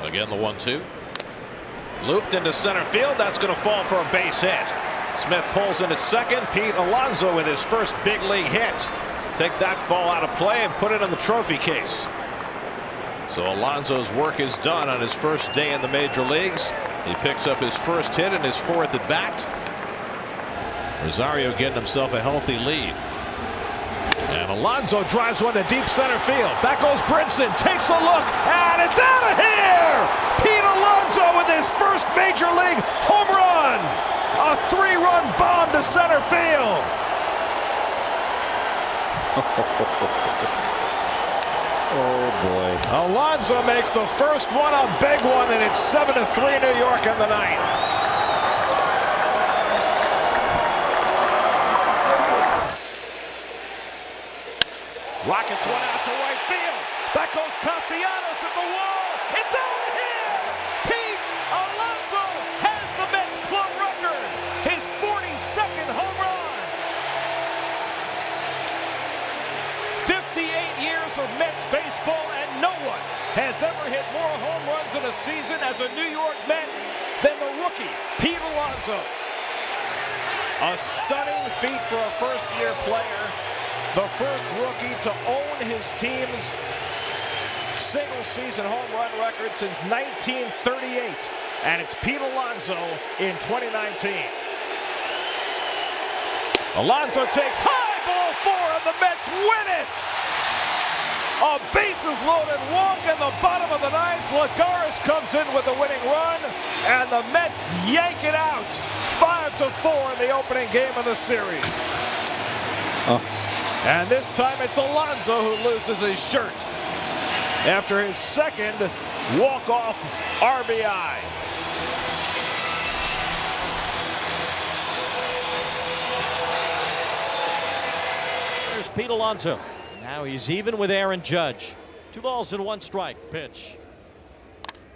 Again, the 1-2. Looped into center field. That's going to fall for a base hit. Smith pulls in at second. Pete Alonso with his first big league hit. Take that ball out of play and put it in the trophy case. So Alonso's work is done on his first day in the major leagues. He picks up his first hit and his fourth at bat. Rosario getting himself a healthy lead. And Alonso drives one to deep center field. Back goes Brinson, takes a look, and it's out of here! Pete Alonso with his first major league home run! A 3-run bomb to center field! Oh boy. Alonso makes the first one, a big one, and it's 7-3 New York in the ninth. Rockets one out to right field. Back goes Castellanos at the wall. It's out of here! Pete Alonso has the Mets club record. His 42nd home run. 58 years of Mets baseball, and no one has ever hit more home runs in a season as a New York Met than the rookie, Pete Alonso. A stunning feat for a first-year player. The first rookie to own his team's single-season home run record since 1938. And it's Pete Alonso in 2019. Alonso takes high ball 4, and the Mets win it! A bases loaded walk in the bottom of the ninth. Lagares comes in with the winning run, and the Mets yank it out 5-4 in the opening game of the series. And this time it's Alonso who loses his shirt after his second walk-off RBI. There's Pete Alonso. Now he's even with Aaron Judge. 2 balls and 1 strike. Pitch.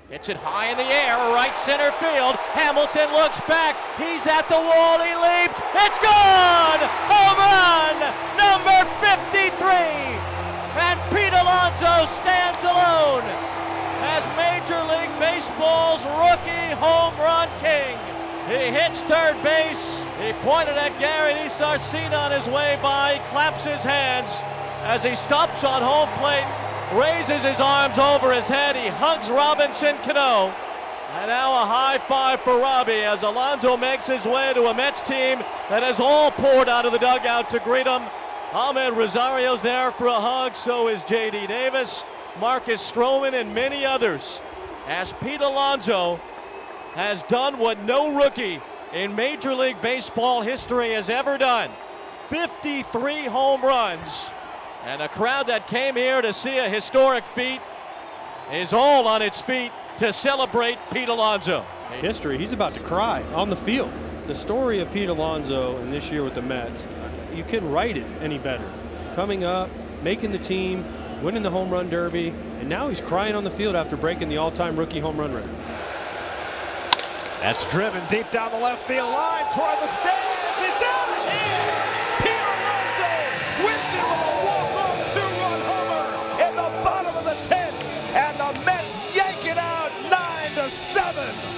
Hits it high in the air, right center field. Hamilton looks back. He's at the wall. He leaps. It's gone! Home run! Number 53! And Pete Alonso stands alone as Major League Baseball's rookie home run king. He hits third base. He pointed at Gary Sarcina on his way by. He claps his hands as he stops on home plate. Raises his arms over his head. He hugs Robinson Cano. And now a high five for Robbie as Alonso makes his way to a Mets team that has all poured out of the dugout to greet him. Ahmed Rosario's there for a hug. So is J.D. Davis, Marcus Stroman, and many others. As Pete Alonso has done what no rookie in Major League Baseball history has ever done. 53 home runs. And a crowd that came here to see a historic feat is all on its feet to celebrate Pete Alonso. History, he's about to cry on the field. The story of Pete Alonso and this year with the Mets, you couldn't write it any better. Coming up, making the team, winning the home run derby, and now he's crying on the field after breaking the all-time rookie home run record. That's driven deep down the left field line toward the stands. It's out of here! Pete Alonso wins it with a walk-off 2-run homer in the bottom of the 10th, and the Mets yank it out 9-7.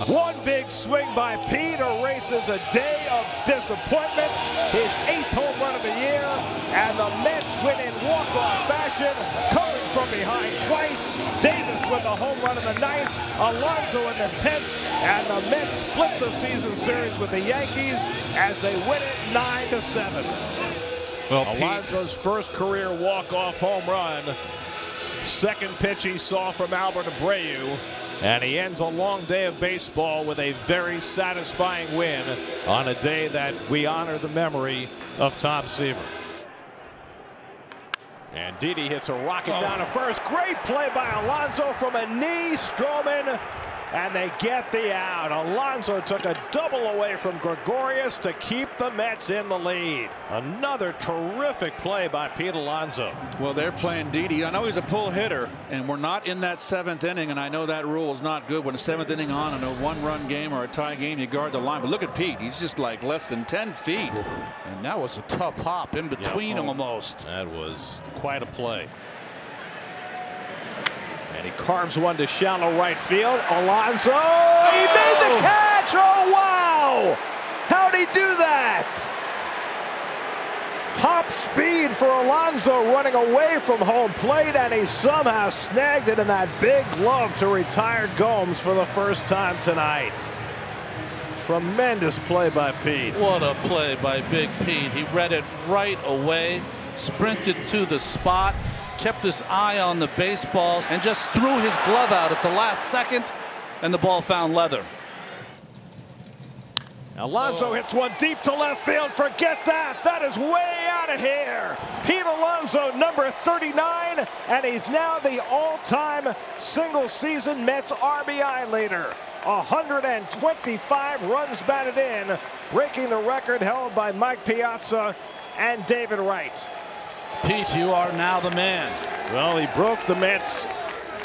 One big swing by Pete erases a day of disappointment, his 8th home run of the year, and the Mets win in walk-off fashion, coming from behind twice. Davis with the home run in the 9th, Alonso in the 10th, and the Mets split the season series with the Yankees as they win it 9-7. Well, Alonso's first career walk-off home run, second pitch he saw from Albert Abreu, and he ends a long day of baseball with a very satisfying win on a day that we honor the memory of Tom Seaver. And Didi hits a rocket down to first. Great play by Alonso from a knee. Stroman, and they get the out. Alonso took a double away from Gregorius to keep the Mets in the lead. Another terrific play by Pete Alonso. Well, they're playing Didi. I know he's a pull hitter, and we're not in that 7th inning, and I know that rule is not good when a 7th inning on in a 1-run game or a tie game, you guard the line. But look at Pete. He's just like less than 10 feet. And that was a tough hop in between them almost. That was quite a play. And he carves one to shallow right field. Alonso, he made the catch! Oh, wow! How'd he do that? Top speed for Alonso running away from home plate, and he somehow snagged it in that big glove to retire Gomes for the first time tonight. Tremendous play by Pete. What a play by Big Pete. He read it right away, sprinted to the spot, kept his eye on the baseballs, and just threw his glove out at the last second, and the ball found leather. Alonso hits one deep to left field. Forget that. That is way out of here. Pete Alonso, number 39, and he's now the all-time single-season Mets RBI leader. 125 runs batted in, breaking the record held by Mike Piazza and David Wright. Pete, you are now the man. Well, he broke the Mets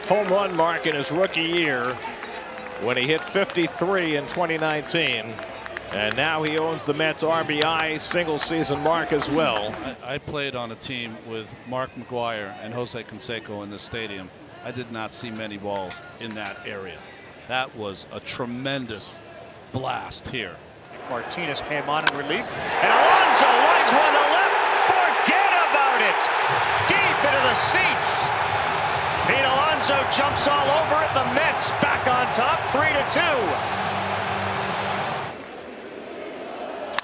home run mark in his rookie year when he hit 53 in 2019. And now he owns the Mets RBI single season mark as well. I played on a team with Mark McGuire and Jose Canseco in the stadium. I did not see many balls in that area. That was a tremendous blast here. Martinez came on in relief, and Alonso lines one to left. Forget about it. Deep into the seats. Pete Alonso jumps all over it. The Mets back on top, 3-2.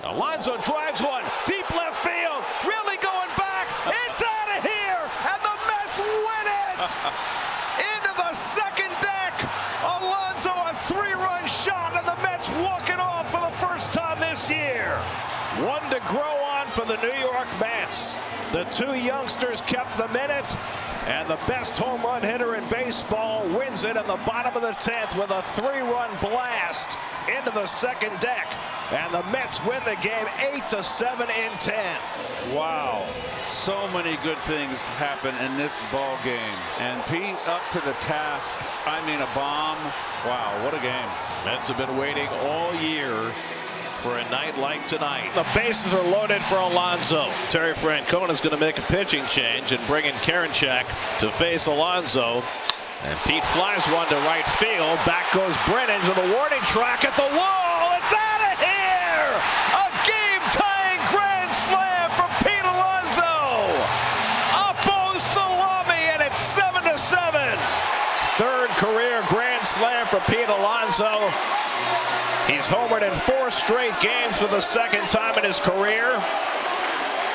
Alonso drives one deep left field, really going back. It's out of here, and the Mets win it. Into the second deck. Alonso, a 3-run shot, and the Mets walking off for the first time this year. One to grow on for the New York Mets. The two youngsters kept them in it, and the best home run hitter in baseball wins it in the bottom of the 10th with a 3-run blast into the second deck. And the Mets win the game 8-7 in 10. Wow. So many good things happen in this ball game. And Pete up to the task. I mean, a bomb. Wow, what a game. Mets have been waiting all year for a night like tonight. The bases are loaded for Alonso. Terry Francona is going to make a pitching change and bring in Karinchak to face Alonso. And Pete flies one to right field. Back goes Brennan to the warning track at the wall. It's out of here! A game-tying grand slam from Pete Alonso. Oppo salami, and it's 7-7. Third career grand slam for Pete Alonso. He's homered in 4 straight games for the second time in his career.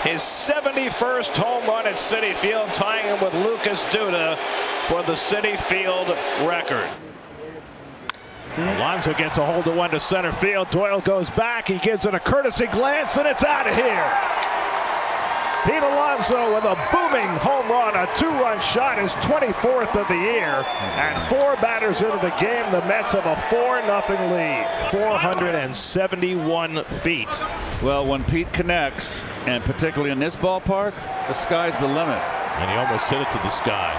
His 71st home run at Citi Field, tying him with Lucas Duda for the Citi Field record. Alonso gets a hold of one to center field. Doyle goes back. He gives it a courtesy glance, and it's out of here. Pete Alonso with a booming home run, a 2-run shot, his 24th of the year. And 4 batters into the game, the Mets have a 4-0 lead. 471 feet. Well, when Pete connects, and particularly in this ballpark, the sky's the limit. And he almost hit it to the sky.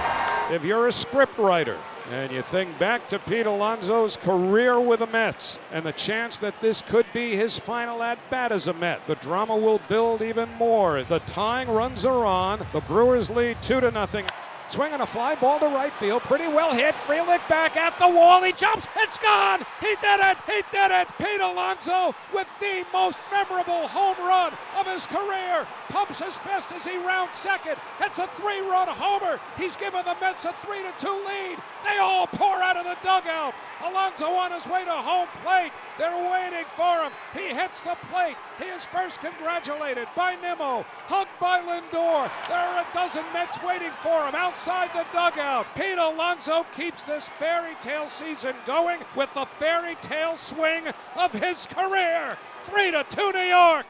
If you're a script writer and you think back to Pete Alonso's career with the Mets and the chance that this could be his final at-bat as a Met, the drama will build even more. The tying runs are on. The Brewers lead 2-0. Swinging a fly ball to right field. Pretty well hit. Frelick back at the wall. He jumps. It's gone. He did it. He did it. Pete Alonso with the most memorable home run of his career. Pumps his fist as he rounds second. It's a 3-run homer. He's given the Mets a 3-2 lead. They all pour out of the dugout. Alonso on his way to home plate. They're waiting for him. He hits the plate. He is first congratulated by Nimmo, hugged by Lindor. There are a dozen Mets waiting for him outside the dugout. Pete Alonso keeps this fairy tale season going with the fairy tale swing of his career. 3-2 New York.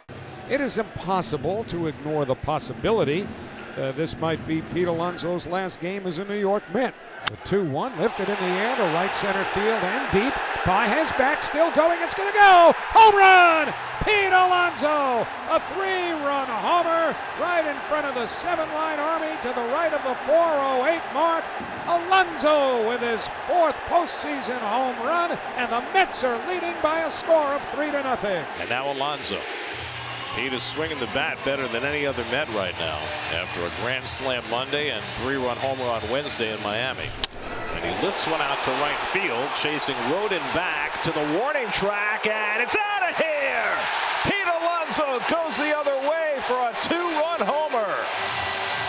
It is impossible to ignore the possibility this might be Pete Alonso's last game as a New York Met. The 2-1 lifted in the air to right center field and deep. By his back, still going. It's going to go. Home run! Pete Alonso, a 3-run homer right in front of the 7-line army to the right of the 408 mark. Alonso with his 4th postseason home run, and the Mets are leading by a score of 3-0. And now Alonso. Pete is swinging the bat better than any other Met right now after a grand slam Monday and 3-run homer on Wednesday in Miami. And he lifts one out to right field, chasing Rodin back to the warning track, and it's out of here. Pete Alonso goes the other way for a 2-run homer.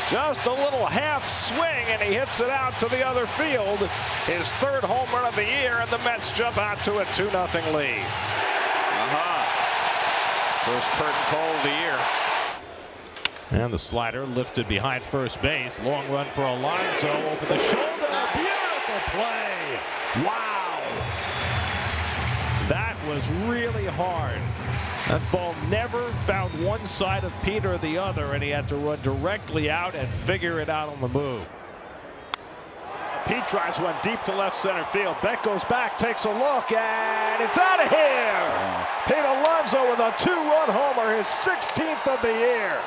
Just a little half swing, and he hits it out to the other field. His third home run of the year, and the Mets jump out to a 2-0 lead. First curtain call of the year. And the slider lifted behind first base. Long run for Alonso over the shoulder. Beautiful play. Wow. That was really hard. That ball never found one side of Pete or the other, and he had to run directly out and figure it out on the move. Pete drives one deep to left center field. Beck goes back, takes a look, and it's out of here. Pete Alonso with a 2-run homer, his 16th of the year.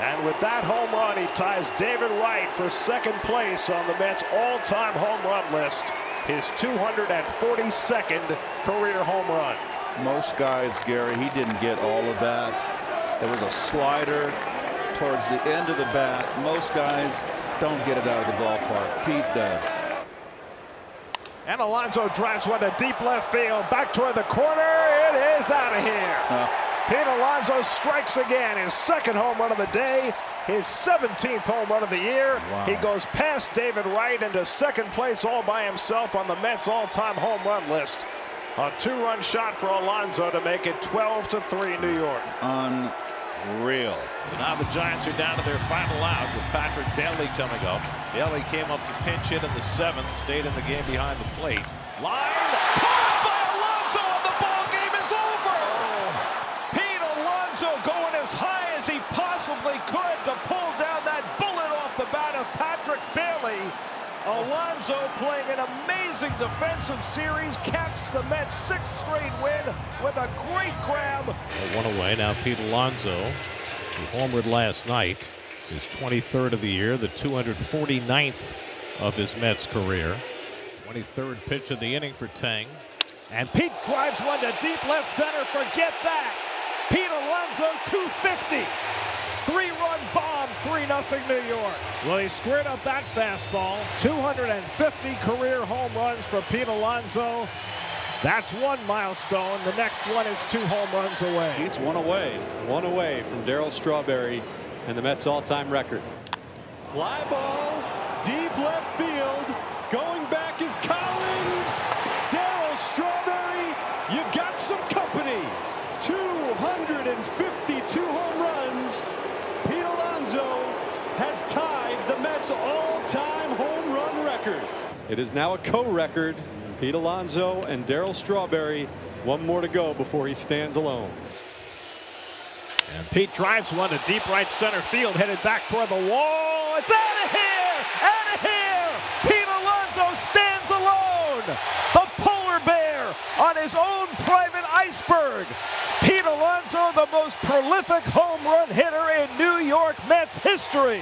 And with that home run, he ties David Wright for second place on the Mets all-time home run list. His 242nd career home run. Most guys, Gary, he didn't get all of that. There was a slider towards the end of the bat. Most guys don't get it out of the ballpark. Pete does. And Alonso drives one to deep left field. Back toward the corner. It is out of here. Pete Alonso strikes again. His second home run of the day. His 17th home run of the year. Wow. He goes past David Wright into second place all by himself on the Mets all-time home run list. A 2-run shot for Alonso to make it 12-3 New York. Unreal. So now the Giants are down to their final out with Patrick Bailey coming up. Bailey came up to pinch hit in the 7th, stayed in the game behind the plate. Line, caught by Alonso, and the ball game is over. Pete Alonso going as high as he possibly could to pull down that bullet off the bat of Patrick Bailey. Alonso playing an amazing defensive series, caps the Mets' 6th straight win with a great grab. One away now. Pete Alonso, who homered last night, his 23rd of the year, the 249th of his Mets career. 23rd pitch of the inning for Tang. And Pete drives one to deep left center. Forget that. Pete Alonso, 250. 3-run bomb, 3-0 New York. Well, he squared up that fastball. 250 career home runs for Pete Alonso. That's one milestone. The next one is 2 home runs away. He's one away from Darryl Strawberry and the Mets all-time record. Fly ball, deep left field. Going back is Collins. Darryl Strawberry, you've got some company. 252 home runs. Pete Alonso has tied the Mets all-time home run record. It is now a co-record. Pete Alonso and Darryl Strawberry. One more to go before he stands alone. And Pete drives one to deep right center field, headed back toward the wall. It's out of here! Out of here! Pete Alonso stands alone! The polar bear on his own private iceberg. Pete Alonso, the most prolific home run hitter in New York Mets history.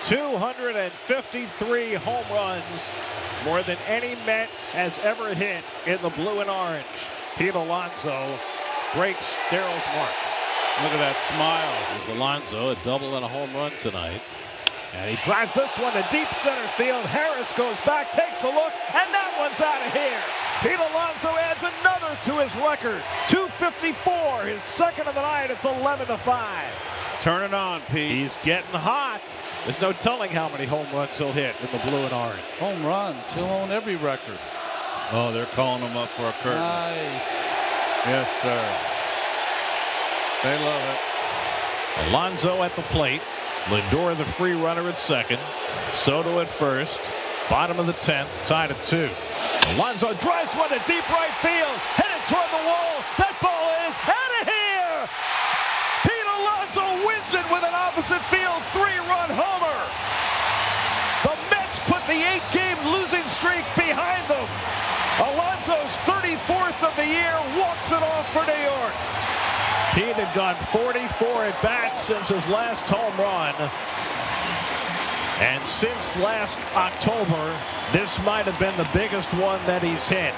253 home runs, more than any Met has ever hit in the blue and orange. Pete Alonso breaks Darryl's mark. Look at that smile. There's Alonso, a double and a home run tonight. And he drives this one to deep center field. Harris goes back, takes a look, and that one's out of here. Pete Alonso adds another to his record. 254, his second of the night. It's 11-5. Turn it on, Pete. He's getting hot. There's no telling how many home runs he'll hit in the blue and orange. Home runs. He'll own every record. Oh, they're calling him up for a curtain. Nice. Yes, sir. They love it. Alonso at the plate. Lindor the free runner at second. Soto at first. Bottom of the 10th, tied at 2. Alonso drives one to deep right field. Headed toward the wall. That ball is out of here. Pete Alonso wins it with an opposite field 3-run homer. The Mets put the 8-game losing streak behind them. Alonso's 34th of the year walks it off for New York. Pete had gone 44 at bats since his last home run. And since last October, this might have been the biggest one that he's hit.